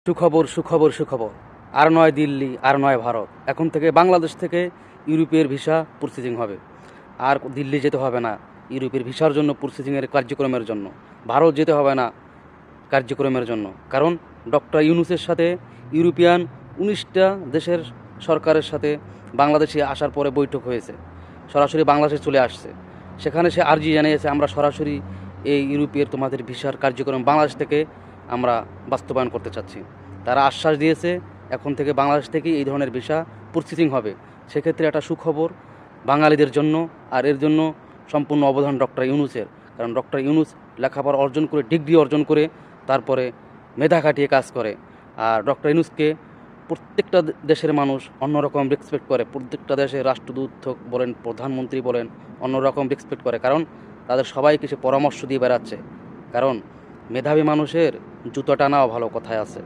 সুখবর সুখবর সুখবর। আর নয় দিল্লি, আর নয় ভারত, এখন থেকে বাংলাদেশ থেকে ইউরোপের ভিসা প্রসেসিং হবে। আর দিল্লি যেতে হবে না ইউরোপের ভিসার জন্য, প্রসেসিংয়ের কার্যক্রমের জন্য। ভারত যেতে হবে না কার্যক্রমের জন্য, কারণ ডক্টর ইউনূসের সাথে ইউরোপিয়ান 19টা দেশের সরকারের সাথে বাংলাদেশে আসার পরে বৈঠক হয়েছে, সরাসরি বাংলাদেশে চলে আসছে। সেখানে সে আর্জি জানিয়েছে, আমরা সরাসরি এই ইউরোপের তোমাদের ভিসার কার্যক্রম বাংলাদেশ থেকে আমরা বাস্তবায়ন করতে চাচ্ছি। তারা আশ্বাস দিয়েছে এখন থেকে বাংলাদেশ থেকেই এই ধরনের ভিসা প্রসেসিং হবে। সেক্ষেত্রে একটা সুখবর বাঙালিদের জন্য, আর এর জন্য সম্পূর্ণ অবদান ডক্টর ইউনূসের। কারণ ডক্টর ইউনূস লেখাপড়া অর্জন করে, ডিগ্রি অর্জন করে, তারপরে মেধা খাটিয়ে কাজ করে। আর ডক্টর ইউনূসকে প্রত্যেকটা দেশের মানুষ অন্যরকম রেসপেক্ট করে। প্রত্যেকটা দেশের রাষ্ট্রদূত বলেন, প্রধানমন্ত্রী বলেন, অন্যরকম রেসপেক্ট করে, কারণ তাদের সবাইকে সে পরামর্শ দিয়ে বেড়াচ্ছে। কারণ মেধাবী মানুষের জুতো টানাও ভালো, কথায় আছে।